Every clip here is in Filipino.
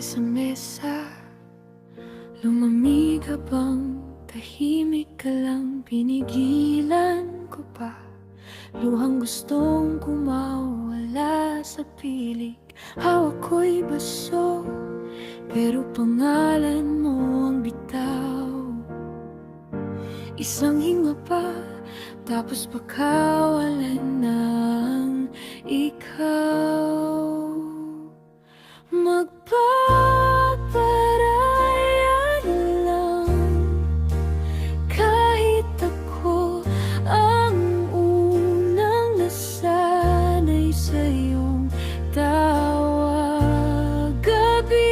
kape sa mesa, lumamig habang tahimik ka lang. Pinigilan ko pa luhang gustong kumawala sa pilik. Hawak ko'y baso, pero pangalan mo ang bitaw. Isang hinga pa, tapos pagkawalan ng ikaw. Magpaparaya na lang, kahit ako ang unang nasanay sa iyong tawag. Gabi-gabi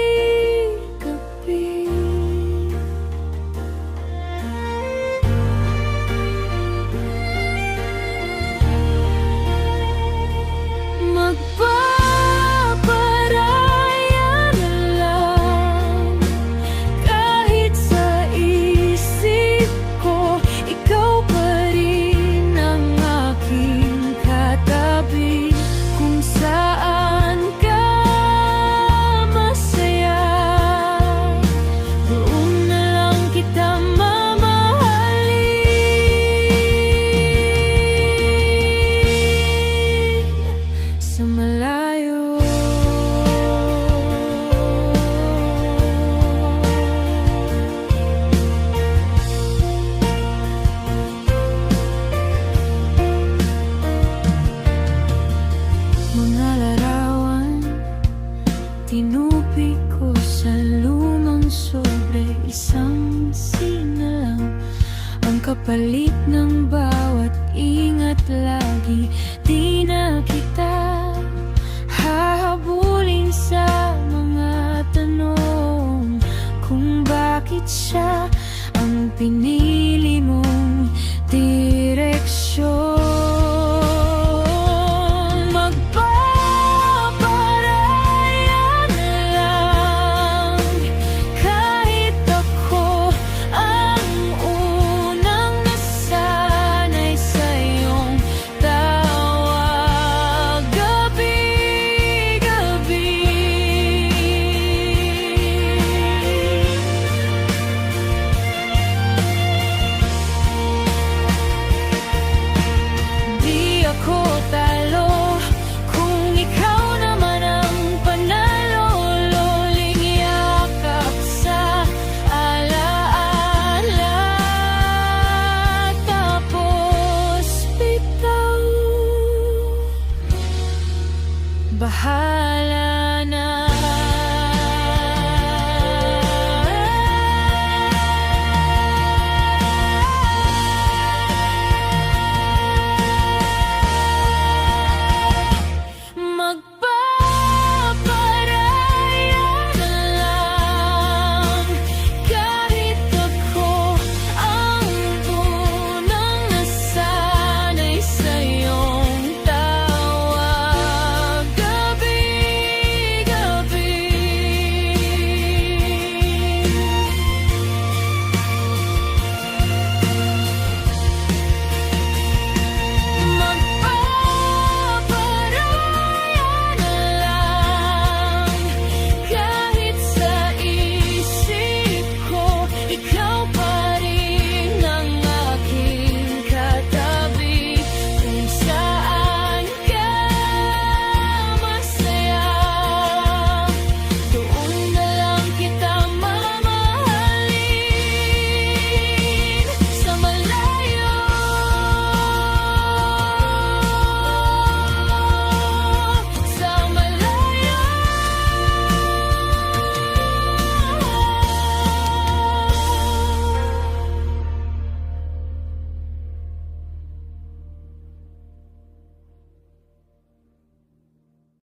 tinupi ko sa lumang sobre. Isang sinalang ang kapalit ng bawat ingat lagi. Di na kita hahabulin sa mga tanong kung bakit siya ang pinili mong di